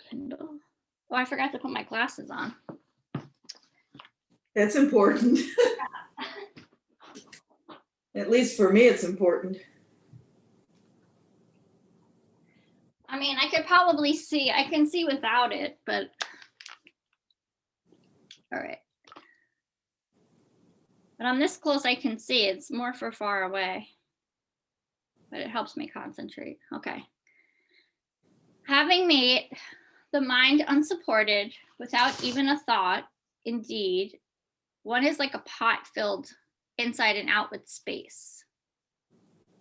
Kindle. Oh, I forgot to put my glasses on. That's important. At least for me, it's important. I mean, I could probably see, I can see without it, but all right. But I'm this close, I can see. It's more for far away, but it helps me concentrate. Okay. Having made the mind unsupported without even a thought, indeed, one is like a pot filled inside and out with space.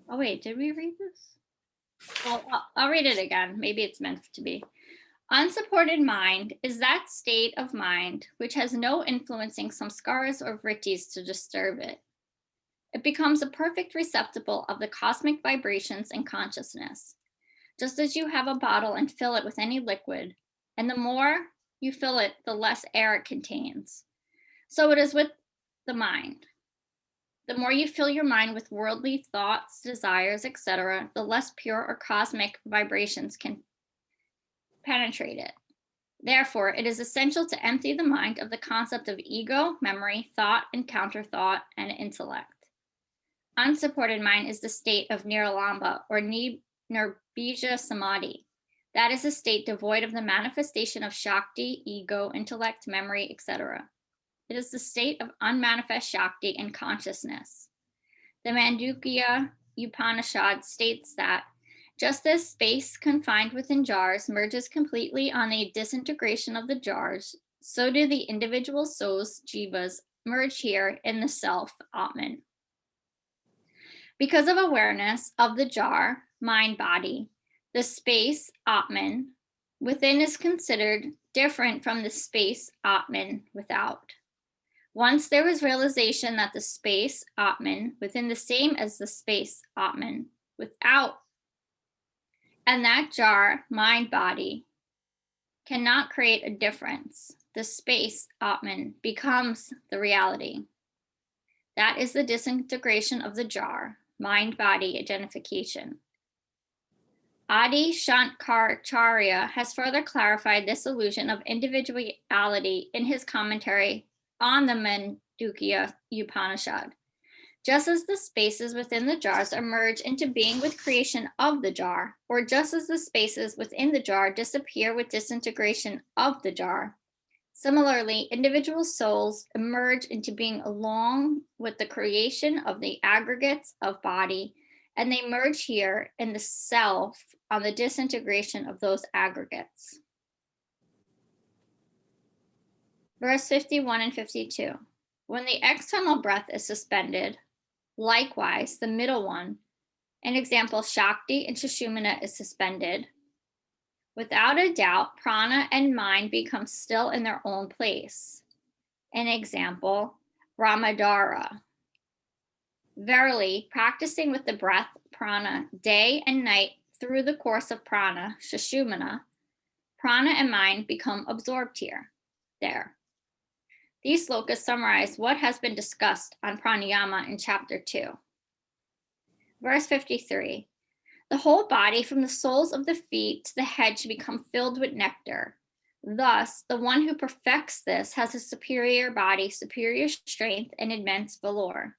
Oh wait, did we read this? Well, I'll read it again. Maybe it's meant to be. Unsupported mind is that state of mind which has no influencing samskaras or vrittis to disturb it. It becomes a perfect receptacle of the cosmic vibrations and consciousness, just as you have a bottle and fill it with any liquid, and the more you fill it, the less air it contains. So it is with the mind. The more you fill your mind with worldly thoughts, desires, etc., the less pure or cosmic vibrations can penetrate it. Therefore, it is essential to empty the mind of the concept of ego, memory, thought, and counter-thought, and intellect. Unsupported mind is the state of niralamba or nirbija samadhi. That is a state devoid of the manifestation of Shakti, ego, intellect, memory, etc. It is the state of unmanifest Shakti and consciousness. The Mandukya Upanishad states that just as space confined within jars merges completely on the disintegration of the jars, so do the individual souls, jivas, merge here in the self, Atman. Because of awareness of the jar, mind, body, the space, Atman, within is considered different from the space, Atman, without. Once there was realization that the space, Atman, within the same as the space, Atman, without, and that jar, mind, body, cannot create a difference. The space, Atman, becomes the reality. That is the disintegration of the jar, mind-body identification. Adi Shankaracharya has further clarified this illusion of individuality in his commentary on the Mandukya Upanishad. Just as the spaces within the jars emerge into being with creation of the jar, or just as the spaces within the jar disappear with disintegration of the jar, similarly, individual souls emerge into being along with the creation of the aggregates of body, and they merge here in the self on the disintegration of those aggregates. Verse 51 and 52. When the external breath is suspended, likewise, the middle one, an example, Shakti and Sushumna is suspended. Without a doubt, prana and mind become still in their own place. An example, Ramadara. Verily, practicing with the breath, prana, day and night through the course of prana, Sushumna, prana and mind become absorbed there. These slokas summarize what has been discussed on pranayama in chapter 2. Verse 53, the whole body from the soles of the feet to the head should become filled with nectar. Thus, the one who perfects this has a superior body, superior strength, and immense valor.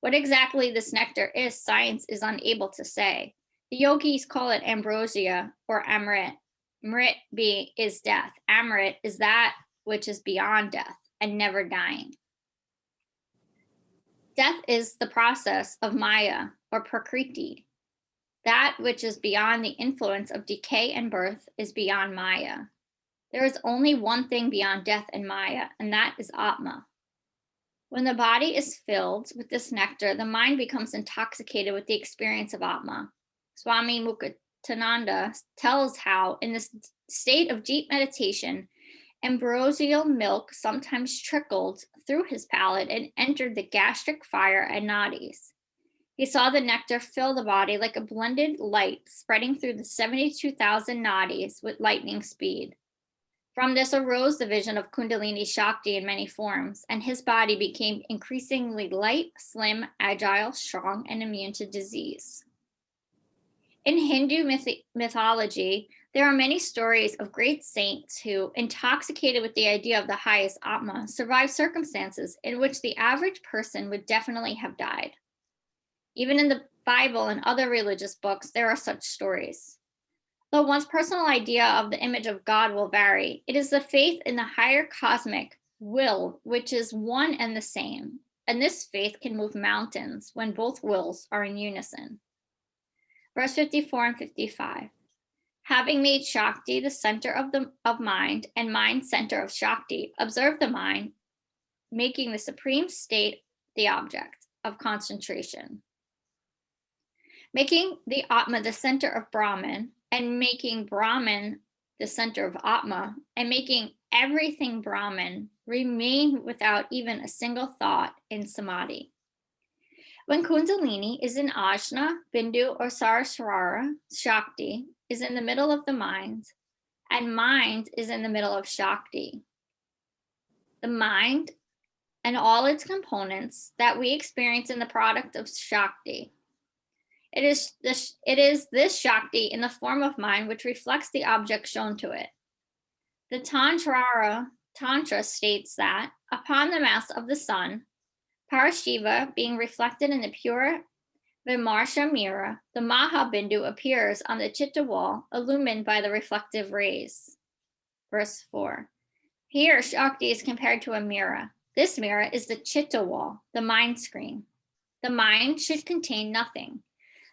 What exactly this nectar is, science is unable to say. The yogis call it ambrosia or amrit. Mrit is death. Amrit is that which is beyond death and never dying. Death is the process of Maya or Prakriti. That which is beyond the influence of decay and birth is beyond Maya. There is only one thing beyond death and Maya, and that is Atma. When the body is filled with this nectar, the mind becomes intoxicated with the experience of Atma. Swami Muktananda tells how, in this state of deep meditation, ambrosial milk sometimes trickled through his palate and entered the gastric fire and nadis. He saw the nectar fill the body like a blended light spreading through the 72,000 nadis with lightning speed. From this arose the vision of Kundalini Shakti in many forms, and his body became increasingly light, slim, agile, strong, and immune to disease. In Hindu mythology, there are many stories of great saints who, intoxicated with the idea of the highest Atma, survived circumstances in which the average person would definitely have died. Even in the Bible and other religious books, there are such stories. Though one's personal idea of the image of God will vary, it is the faith in the higher cosmic will which is one and the same. And this faith can move mountains when both wills are in unison. Verse 54 and 55. Having made Shakti the center of mind and mind center of Shakti, observe the mind, making the supreme state the object of concentration. Making the Atma the center of Brahman and making Brahman the center of Atma and making everything Brahman remain without even a single thought in samadhi. When Kundalini is in Ajna, Bindu, or Saraswara, Shakti is in the middle of the mind, and mind is in the middle of Shakti. The mind and all its components that we experience in the product of Shakti. It is this Shakti in the form of mind which reflects the object shown to it. The Tantra states that upon the mass of the sun, Parashiva being reflected in the pure Vimarsha mirror, the Mahabindu appears on the Chitta wall, illumined by the reflective rays. Verse 4. Here, Shakti is compared to a mirror. This mirror is the Chitta wall, the mind screen. The mind should contain nothing.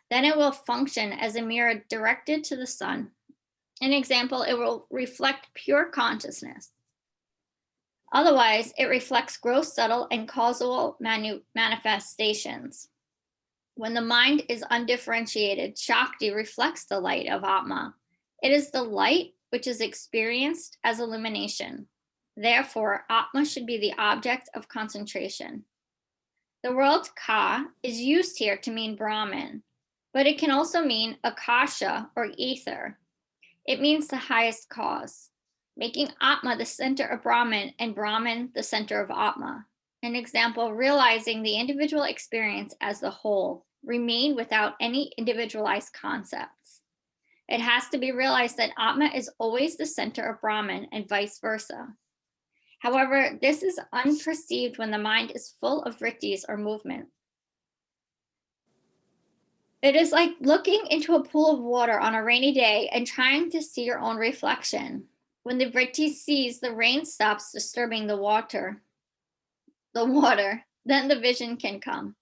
Then it will function as a mirror directed to the sun. An example, it will reflect pure consciousness. Otherwise, it reflects gross, subtle, and causal manifestations. When the mind is undifferentiated, Shakti reflects the light of Atma. It is the light which is experienced as illumination. Therefore, Atma should be the object of concentration. The word Ka is used here to mean Brahman, but it can also mean Akasha or ether. It means the highest cause, making Atma the center of Brahman and Brahman the center of Atma. An example, realizing the individual experience as the whole, remain without any individualized concepts. It has to be realized that Atma is always the center of Brahman and vice versa. However, this is unperceived when the mind is full of vrittis or movement. It is like looking into a pool of water on a rainy day and trying to see your own reflection. When the vritti sees the rain stops disturbing the water, then the vision can come.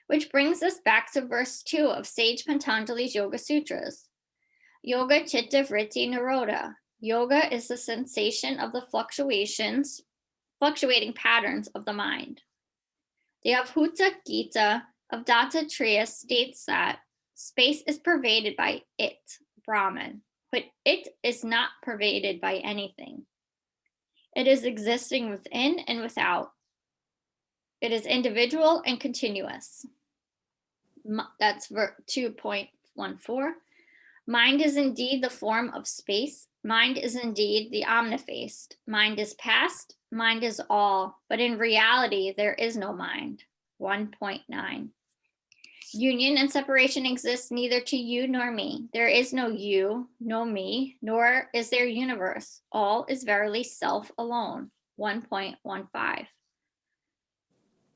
Which brings us back to verse 2 of Sage Patanjali's Yoga Sutras. Yoga Chitta Vritti Nirodha. Yoga is the sensation of the fluctuating patterns of the mind. The Avhuta Gita of Dattatreya states that space is pervaded by it, Brahman, but it is not pervaded by anything. It is existing within and without. It is individual and continuous. That's 2.14. Mind is indeed the form of space. Mind is indeed the omnifaced. Mind is past. Mind is all. But in reality, there is no mind. 1.9. Union and separation exists neither to you nor me. There is no you, no me, nor is there universe. All is verily self alone. 1.15.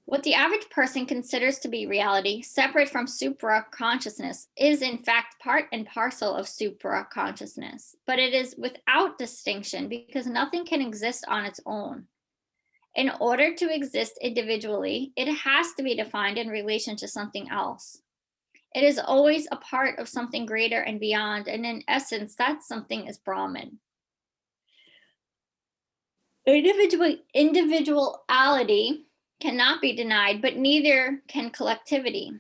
What the average person considers to be reality, separate from supra consciousness, is in fact part and parcel of supra consciousness, but it is without distinction because nothing can exist on its own. In order to exist individually, it has to be defined in relation to something else. It is always a part of something greater and beyond, and in essence, that something is Brahman. Individuality cannot be denied, but neither can collectivity.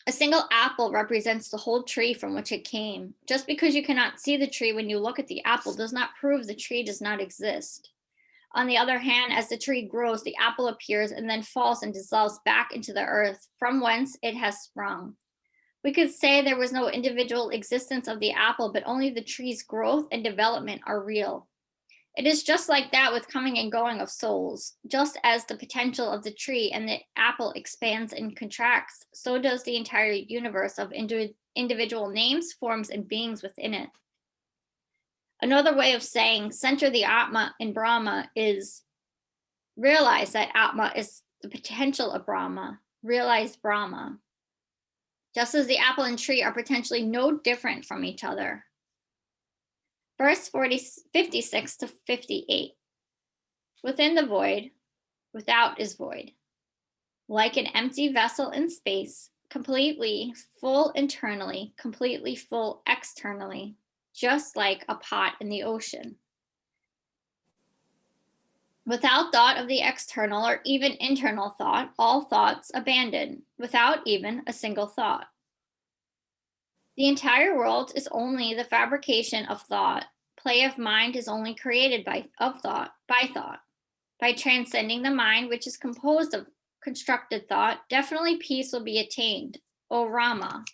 A single apple represents the whole tree from which it came. Just because you cannot see the tree when you look at the apple does not prove the tree does not exist. On the other hand, as the tree grows, the apple appears and then falls and dissolves back into the earth, from whence it has sprung. We could say there was no individual existence of the apple, but only the tree's growth and development are real. It is just like that with coming and going of souls. Just as the potential of the tree and the apple expands and contracts, so does the entire universe of individual names, forms, and beings within it. Another way of saying center the Atma in Brahma is realize that Atma is the potential of Brahma, realize Brahma. Just as the apple and tree are potentially no different from each other. Verse 56 to 58. Within the void, without is void. Like an empty vessel in space, completely full internally, completely full externally, just like a pot in the ocean. Without thought of the external or even internal thought, all thoughts abandoned, without even a single thought. The entire world is only the fabrication of thought. Play of mind is only created by thought. By transcending the mind, which is composed of constructed thought, definitely peace will be attained, O Rama.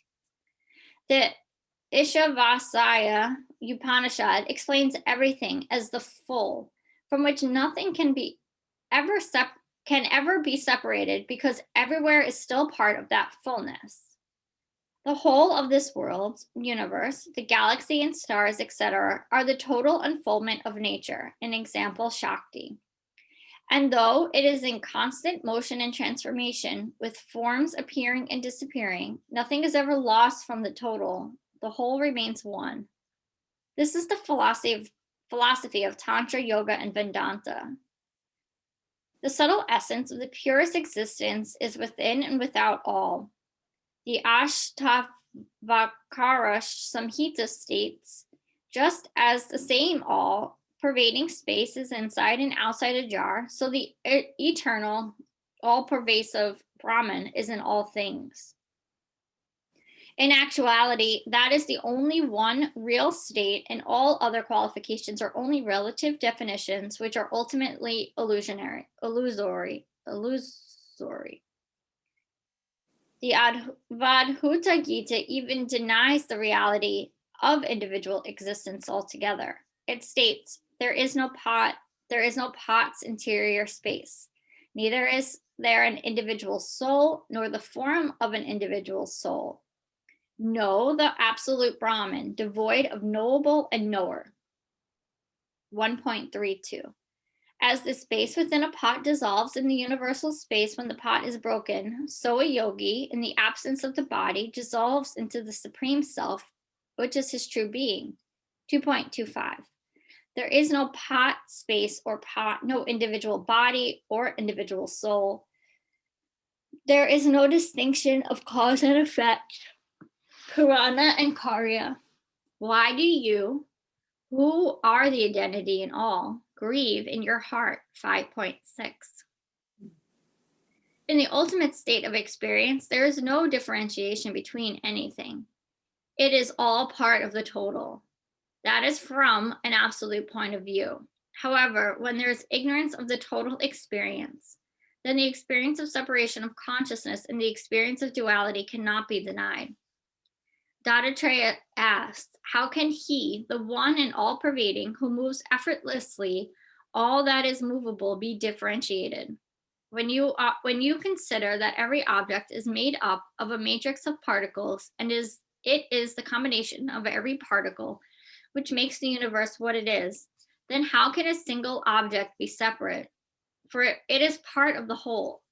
The Ishavasaya Upanishad explains everything as the full, from which nothing can ever be separated, because everywhere is still part of that fullness. The whole of this world, universe, the galaxy and stars, etc., are the total unfoldment of nature, an example, Shakti. And though it is in constant motion and transformation, with forms appearing and disappearing, nothing is ever lost from the total. The whole remains one. This is the philosophy of Tantra, Yoga, and Vedanta. The subtle essence of the purest existence is within and without all. The Ashtavakara Samhita states, just as the same all pervading space is inside and outside a jar, so the eternal, all pervasive Brahman is in all things. In actuality, that is the only one real state, and all other qualifications are only relative definitions, which are ultimately illusory. The Advaita Gita even denies the reality of individual existence altogether. It states, there is no pot's interior space. Neither is there an individual soul, nor the form of an individual soul. Know the absolute Brahman, devoid of knowable and knower. 1.32. As the space within a pot dissolves in the universal space when the pot is broken, so a yogi, in the absence of the body, dissolves into the supreme self, which is his true being. 2.25. There is no pot space or pot, no individual body or individual soul. There is no distinction of cause and effect, Karana and Karya. Why do you, who are the identity in all, grieve in your heart? 5.6. In the ultimate state of experience, there is no differentiation between anything. It is all part of the total. That is from an absolute point of view. However, when there is ignorance of the total experience, then the experience of separation of consciousness and the experience of duality cannot be denied. Dattatreya asked, how can he, the one and all pervading, who moves effortlessly all that is movable, be differentiated? When you consider that every object is made up of a matrix of particles, and it is the combination of every particle which makes the universe what it is, then how can a single object be separate? For it is part of the whole.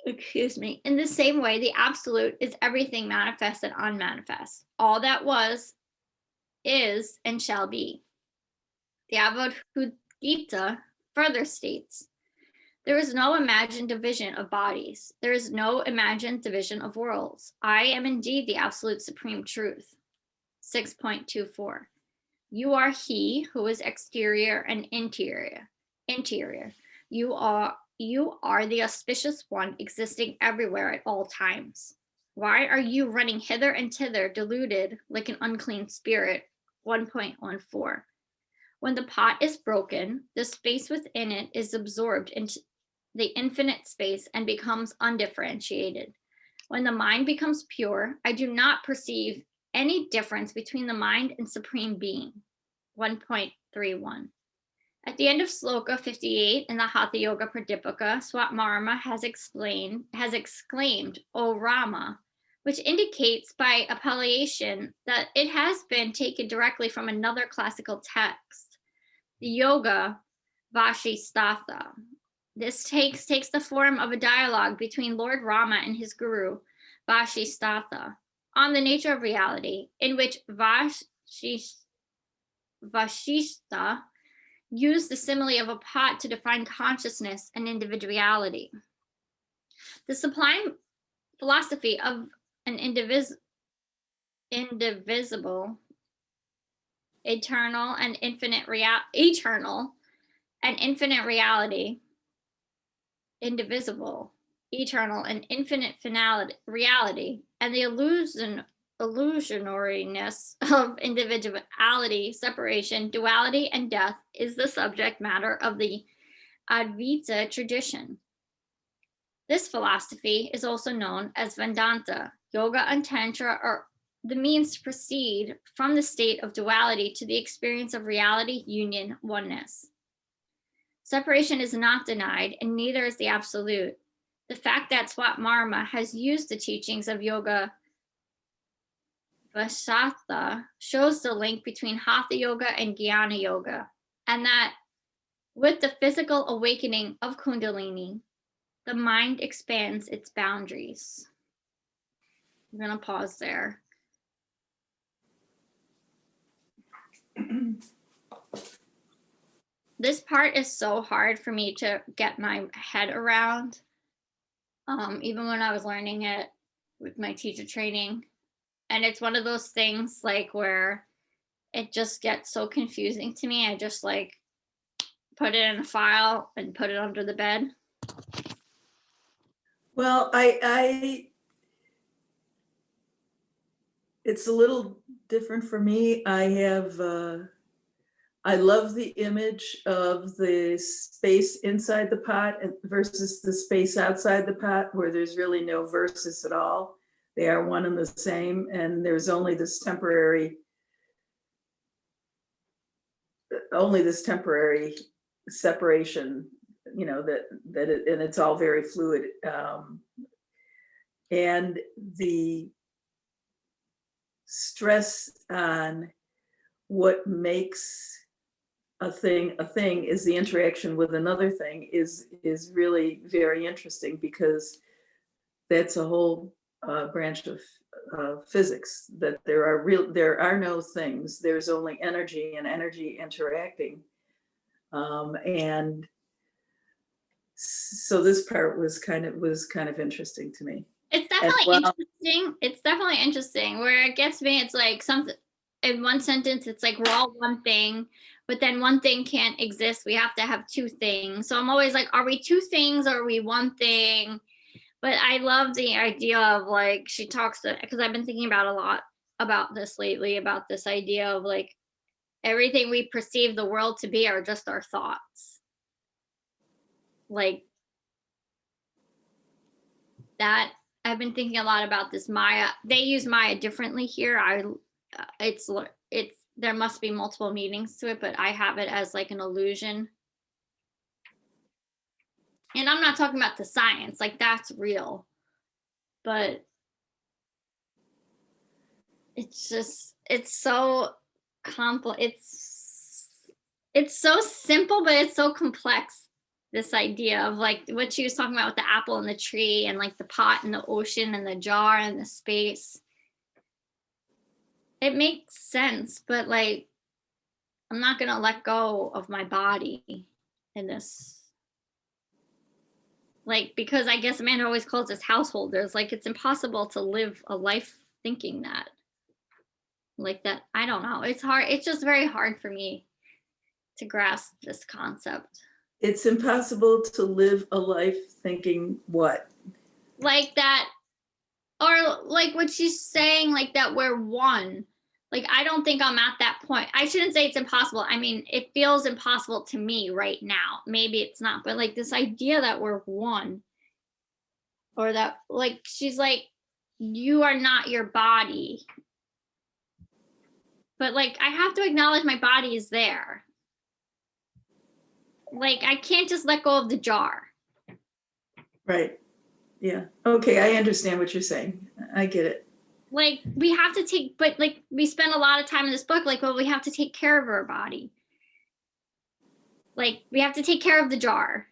Excuse me. In the same way, the absolute is everything manifest and unmanifest. All that was, is, and shall be. The Advaita Gita further states, there is no imagined division of bodies. There is no imagined division of worlds. I am indeed the absolute supreme truth. 6.24. You are he who is exterior and interior. You are the auspicious one existing everywhere at all times. Why are you running hither and thither, deluded like an unclean spirit? 1.14. When the pot is broken, the space within it is absorbed into the infinite space and becomes undifferentiated. When the mind becomes pure, I do not perceive any difference between the mind and supreme being. 1.31. At the end of Sloka 58 in the Hatha Yoga Pradipika, Swatmarma has exclaimed, O Rama, which indicates by appellation that it has been taken directly from another classical text, the Yoga Vashistatha. This takes the form of a dialogue between Lord Rama and his guru, Vashistatha, on the nature of reality, in which Vashishta used the simile of a pot to define consciousness and individuality. The sublime philosophy of an indivisible, eternal and infinite reality, indivisible, eternal and infinite reality, and the illusoriness of individuality, separation, duality, and death is the subject matter of the Advaita tradition. This philosophy is also known as Vedanta. Yoga and Tantra are the means to proceed from the state of duality to the experience of reality, union, oneness. Separation is not denied, and neither is the absolute. The fact that Swatmarma has used the teachings of Yoga Vasatha shows the link between Hatha Yoga and Jnana Yoga, and that with the physical awakening of Kundalini, the mind expands its boundaries. I'm going to pause there. This part is so hard for me to get my head around, even when I was learning it with my teacher training. And it's one of those things like where it just gets so confusing to me. I just like put it in a file and put it under the bed. Well, it's a little different for me. I love the image of the space inside the pot versus the space outside the pot, where there's really no versus at all. They are one and the same, and there's only this temporary separation, you know, and it's all very fluid. And the stress on what makes a thing is the interaction with another thing is really very interesting, because that's a whole branch of physics, that there are no things, there's only energy and energy interacting. And so this part was kind of interesting to me. It's definitely interesting. It's definitely interesting. Where it gets me, it's like something in one sentence, it's like we're all one thing, but then one thing can't exist. We have to have two things. So I'm always like, are we two things or are we one thing? But I love the idea of like, she talks to, because I've been thinking about a lot about this lately, about this idea of like everything we perceive the world to be are just our thoughts. Like that, I've been thinking a lot about this Maya. They use Maya differently here. It's there must be multiple meanings to it, but I have it as like an illusion. And I'm not talking about the science, like that's real, but it's just, it's so it's so simple, but it's so complex. This idea of like what she was talking about with the apple and the tree and like the pot and the ocean and the jar and the space. It makes sense, but like, I'm not going to let go of my body in this. Like, because I guess Amanda always calls us householders. Like, it's impossible to live a life thinking that. Like that, I don't know. It's hard. It's just very hard for me to grasp this concept. It's impossible to live a life thinking what? Like that, or like what she's saying, like that we're one. Like, I don't think I'm at that point. I shouldn't say it's impossible. I mean, it feels impossible to me right now. Maybe it's not, but like this idea that we're one, or that like, she's like, you are not your body. but like I have to acknowledge my body is there. Like I can't just let go of the jar. Right. Yeah. Okay, I understand what you're saying. I get it. Like we have to take, but like we spend a lot of time in this book, like, well, we have to take care of our body. Like we have to take care of the jar.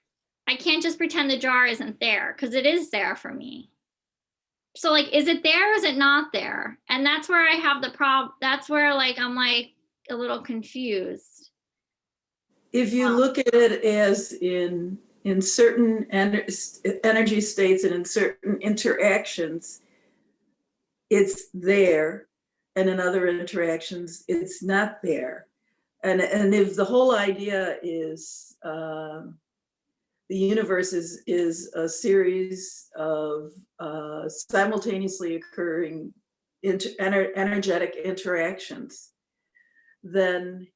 I can't just pretend the jar isn't there, because it is there for me. So like, is it there or is it not there? And that's where I have the problem. That's where like I'm like a little confused. If you look at it as in certain energy states and in certain interactions, it's there, and in other interactions, it's not there. And if the whole idea is the universe is a series of simultaneously occurring energetic interactions, then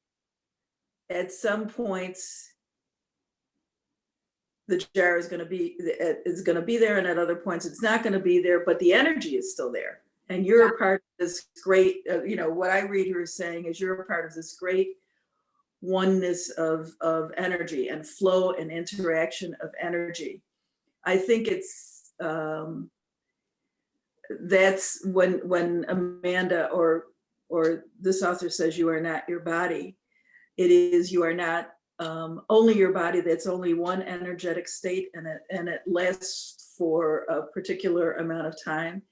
at some points the jar is going to be there, and at other points it's not going to be there, but the energy is still there, and you're a part of this great, what I read her saying is you're a part of this great oneness of energy and flow and interaction of energy. I think it's that's when Amanda or this author says you are not your body, it is you are not only your body. That's only one energetic state, and it lasts for a particular amount of time.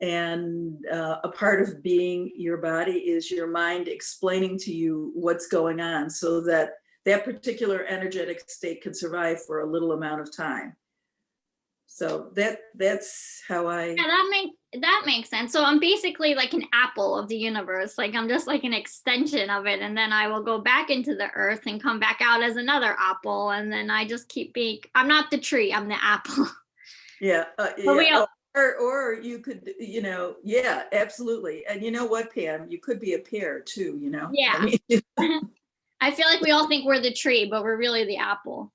And a part of being your body is your mind explaining to you what's going on, so that that particular energetic state can survive for a little amount of time. So that's how I. Yeah, that makes sense. So I'm basically like an apple of the universe. Like I'm just like an extension of it, and then I will go back into the earth and come back out as another apple, and then I just keep being. I'm not the tree. I'm the apple. Yeah. Yeah. Or you could, yeah, absolutely. And you know what, Pam, you could be a pear too, Yeah. I mean, I feel like we all think we're the tree, but we're really the apple.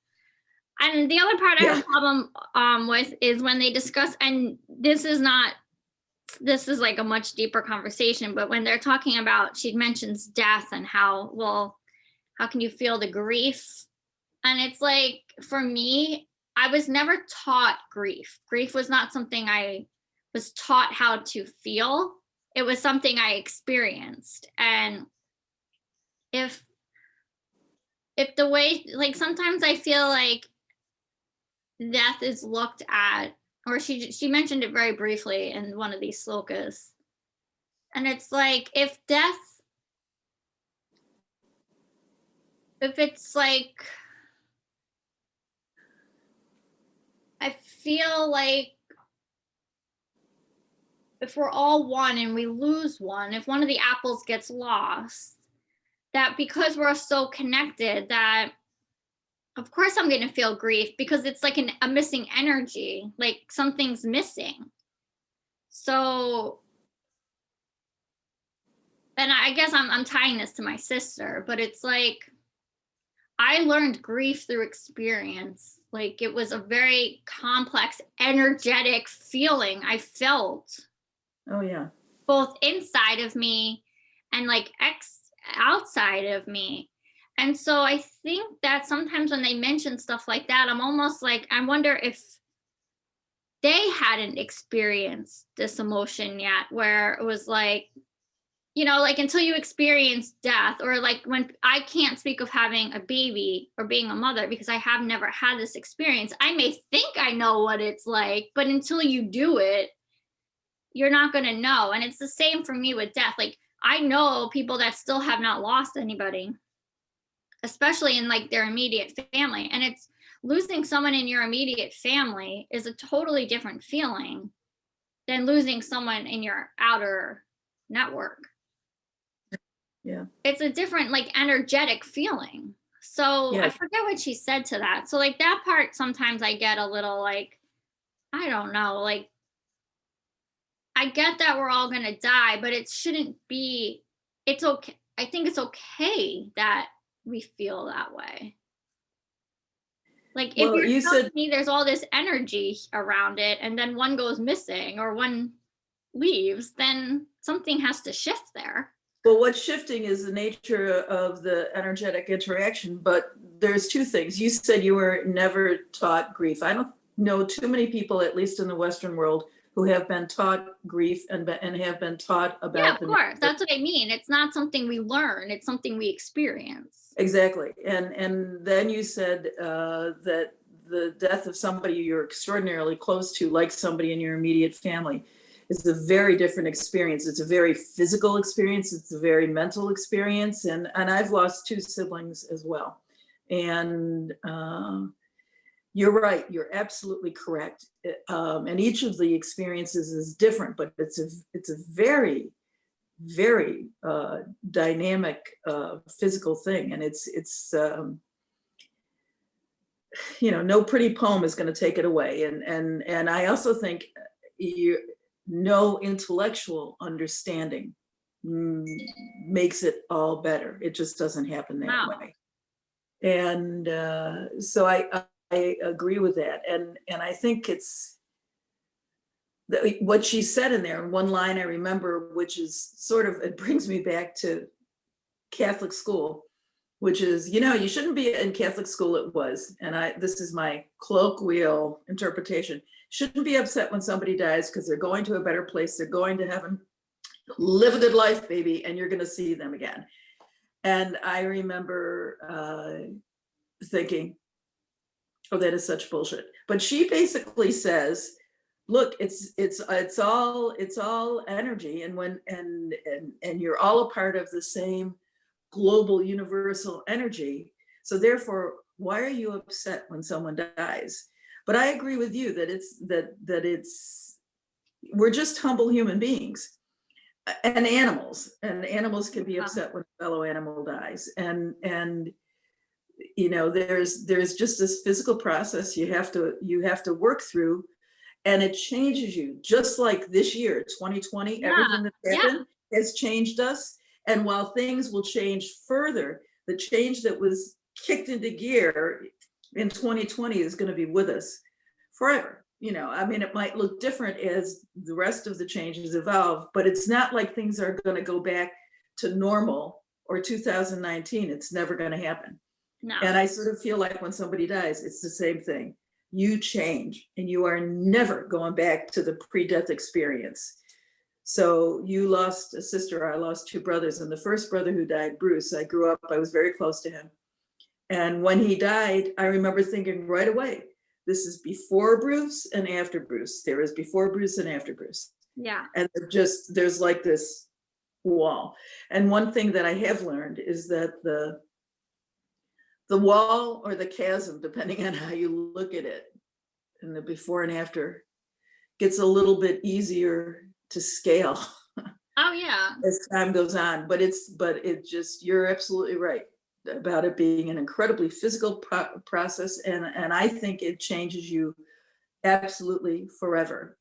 And the other part I have a problem with is when they discuss, and this is like a much deeper conversation, but when they're talking about, she mentions death and how can you feel the grief? And it's like, for me, I was never taught grief. Grief was not something I was taught how to feel. It was something I experienced. And if the way, like sometimes I feel like death is looked at, or she mentioned it very briefly in one of these slokas. And it's like, if it's like, I feel like if we're all one and we lose one, if one of the apples gets lost, that because we're so connected, that of course I'm going to feel grief, because it's like a missing energy, like something's missing. So, and I guess I'm tying this to my sister, but it's like, I learned grief through experience. Like it was a very complex, energetic feeling I felt. Oh yeah. Both inside of me and like outside of me. And so I think that sometimes when they mention stuff like that, I'm almost like, I wonder if they hadn't experienced this emotion yet, where it was like, like until you experience death, or like when I can't speak of having a baby or being a mother because I have never had this experience. I may think I know what it's like, but until you do it, you're not going to know. And it's the same for me with death. Like I know people that still have not lost anybody, especially in like their immediate family. And it's losing someone in your immediate family is a totally different feeling than losing someone in your outer network. Yeah. It's a different like energetic feeling. So Yeah. I forget what she said to that. So like that part, sometimes I get a little like, I don't know, like I get that we're all going to die, but it shouldn't be, it's okay. I think it's okay that we feel that way. Like if Well, you're you telling said, me there's all this energy around it and then one goes missing or one leaves, then something has to shift there. Well, what's shifting is the nature of the energetic interaction, but there's two things. You said you were never taught grief. I don't know too many people, at least in the Western world, who have been taught grief and have been taught Yeah, about of the course. nature. That's what I mean. It's not something we learn, it's something we experience. Exactly. And then you said that the death of somebody you're extraordinarily close to, like somebody in your immediate family, is a very different experience. It's a very physical experience. It's a very mental experience. And I've lost two siblings as well. And you're right. You're absolutely correct. And each of the experiences is different, but it's a very, very dynamic physical thing. And it's no pretty poem is going to take it away. And I also think no intellectual understanding makes it all better. It just doesn't happen that Wow. way. And so I agree with that. And I think it's what she said in there, in one line I remember, which is sort of, it brings me back to Catholic school, which is, you shouldn't be in Catholic school. It was, and this is my colloquial interpretation, shouldn't be upset when somebody dies because they're going to a better place. They're going to heaven. Live a good life, baby, and you're going to see them again. And I remember thinking, oh, that is such bullshit. But she basically says, look, it's all energy, and you're all a part of the same global universal energy. So therefore, why are you upset when someone dies? But I agree with you that it's we're just humble human beings and animals can be upset when a fellow animal dies. And there's just this physical process you have to work through, and it changes you. Just like this year, 2020, everything that's happened has changed us. And while things will change further, the change that was kicked into gear in 2020 is going to be with us forever. It might look different as the rest of the changes evolve, but it's not like things are going to go back to normal or 2019. It's never going to happen. No. And I sort of feel like when somebody dies, it's the same thing. You change, and you are never going back to the pre-death experience. So you lost a sister, I lost two brothers, and the first brother who died, Bruce, I grew up, I was very close to him. And when he died, I remember thinking right away, this is before Bruce and after Bruce. There is before Bruce and after Bruce. Yeah. And there's like this wall. And one thing that I have learned is that the wall or the chasm, depending on how you look at it, and the before and after, gets a little bit easier to scale. Oh yeah. As time goes on, but you're absolutely right about it being an incredibly physical process, and I think it changes you absolutely forever.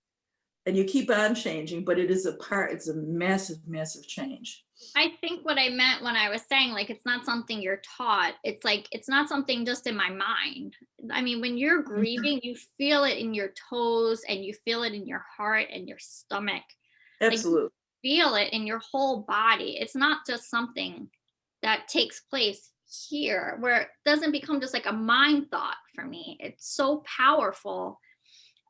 And you keep on changing, but it's a massive, massive change. I think what I meant when I was saying, like, it's not something you're taught. It's like, it's not something just in my mind. I mean, when you're grieving, you feel it in your toes, and you feel it in your heart and your stomach. Absolutely. Like, you feel it in your whole body. It's not just something that takes place here, where it doesn't become just like a mind thought for me. It's so powerful.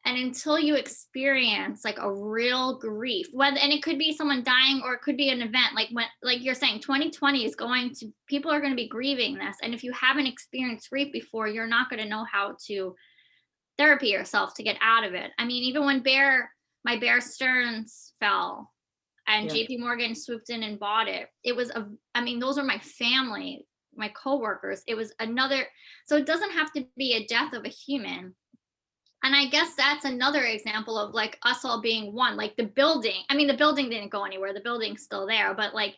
And until you experience like a real grief, and it could be someone dying, or it could be an event like you're saying, 2020 is people are going to be grieving this. And if you haven't experienced grief before, you're not going to know how to therapy yourself to get out of it. I mean, even when my Bear Stearns fell and JP Morgan swooped in and bought it, those are my family, my coworkers. It was so it doesn't have to be a death of a human. And I guess that's another example of like us all being one, like the building. I mean, the building didn't go anywhere. The building's still there, but like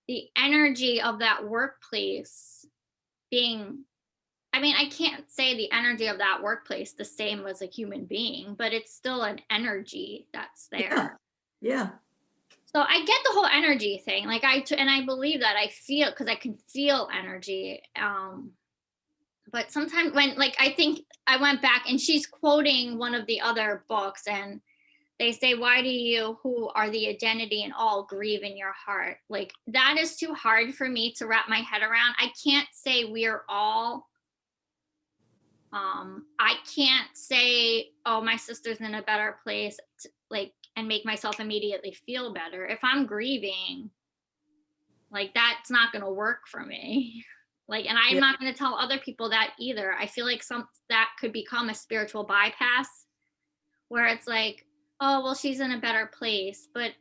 the energy of that workplace I can't say the energy of that workplace the same as a human being, but it's still an energy that's there. Yeah. So I get the whole energy thing. Like I believe that I feel, because I can feel energy. But sometimes when, like, I think I went back and she's quoting one of the other books, and they say, why do you, who are the identity and all, grieve in your heart? Like, that is too hard for me to wrap my head around. I can't say we're all, I can't say, oh, my sister's in a better place, like, and make myself immediately feel better. If I'm grieving, like, that's not going to work for me. Like, and I'm Yeah. not going to tell other people that either. I feel like that could become a spiritual bypass, where it's like, oh, well, she's in a better place. But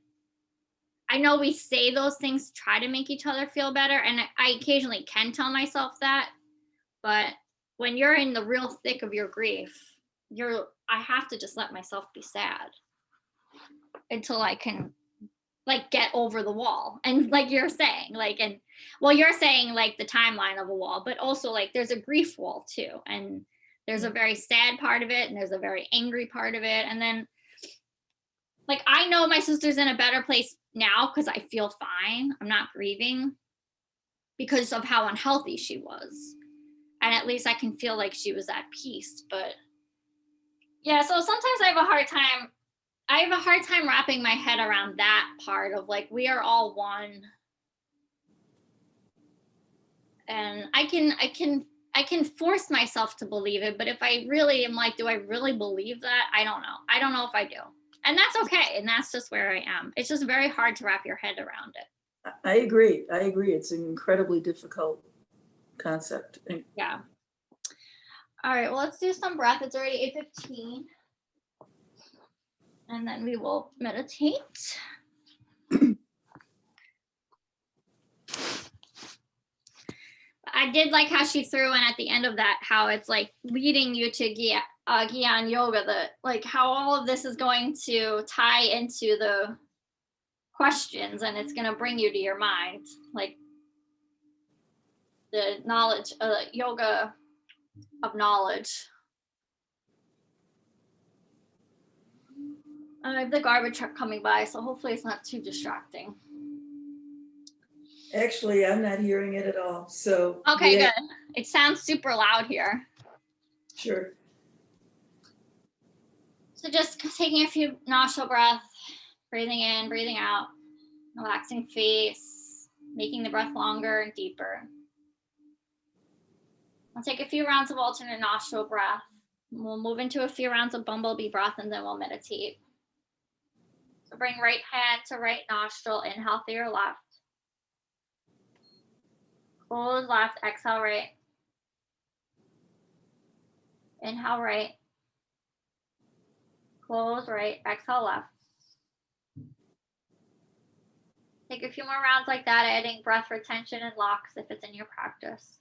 I know we say those things to try to make each other feel better. And I occasionally can tell myself that. But when you're in the real thick of your grief, I have to just let myself be sad until I can, like, get over the wall. And like you're saying, like, and well, you're saying like the timeline of a wall, but also like there's a grief wall too. And there's a very sad part of it, and there's a very angry part of it. And then, like, I know my sister's in a better place now because I feel fine. I'm not grieving because of how unhealthy she was. And at least I can feel like she was at peace. But yeah, so sometimes I have a hard time wrapping my head around that part of, like, we are all one. And I can force myself to believe it, but if I really am like, do I really believe that? I don't know. I don't know if I do. And that's okay. And that's just where I am. It's just very hard to wrap your head around it. I agree. It's an incredibly difficult concept. Yeah. All right, well, let's do some breath. It's already 8:15. And then we will meditate. I did like how she threw in at the end of that, how it's like leading you to Gyan Yoga, like how all of this is going to tie into the questions, and it's going to bring you to your mind, like the knowledge, yoga of knowledge. I have the garbage truck coming by, so hopefully it's not too distracting. Actually, I'm not hearing it at all. So okay, good. It sounds super loud here. Sure. So just taking a few nostril breaths, breathing in, breathing out, relaxing face, making the breath longer and deeper. I'll take a few rounds of alternate nostril breath. We'll move into a few rounds of bumblebee breath, and then we'll meditate. So bring right hand to right nostril, inhale through your left. Close left, exhale right. Inhale right. Close right, exhale left. Take a few more rounds like that, adding breath retention and locks if it's in your practice.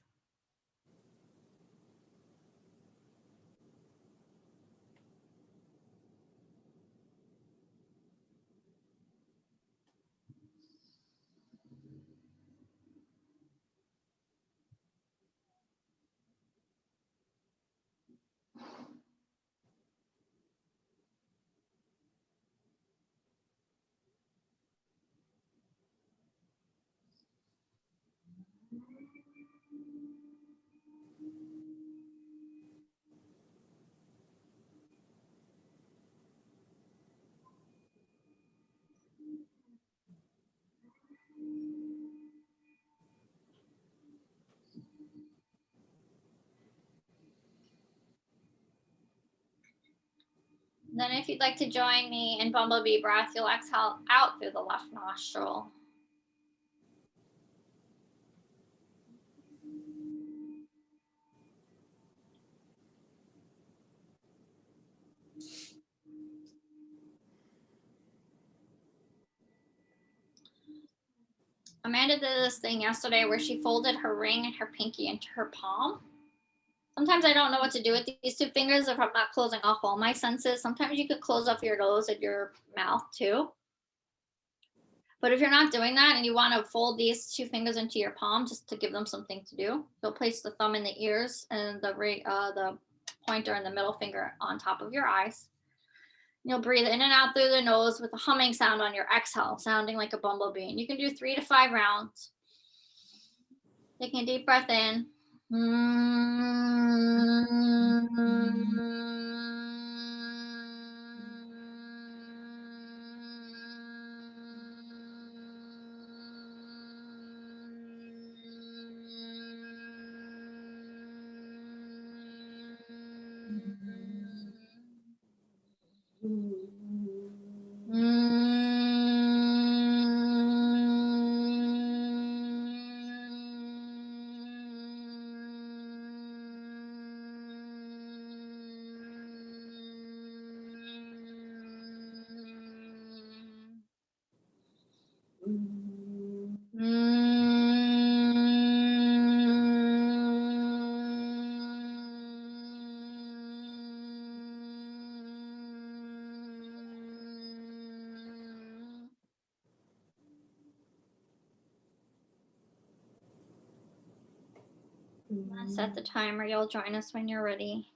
Then if you'd like to join me in bumblebee breath, you'll exhale out through the left nostril. Amanda did this thing yesterday where she folded her ring and her pinky into her palm. Sometimes I don't know what to do with these two fingers if I'm not closing off all my senses. Sometimes you could close off your nose and your mouth too. But if you're not doing that and you want to fold these two fingers into your palm just to give them something to do, you'll place the thumb in the ears and the pointer and the middle finger on top of your eyes. You'll breathe in and out through the nose with a humming sound on your exhale, sounding like a bumblebee. And you can do 3 to 5 rounds. Taking a deep breath in. Set the timer. You'll join us when you're ready.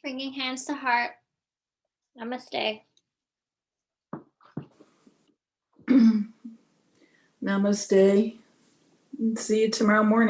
Bringing hands to heart. Namaste. Namaste. See you tomorrow morning.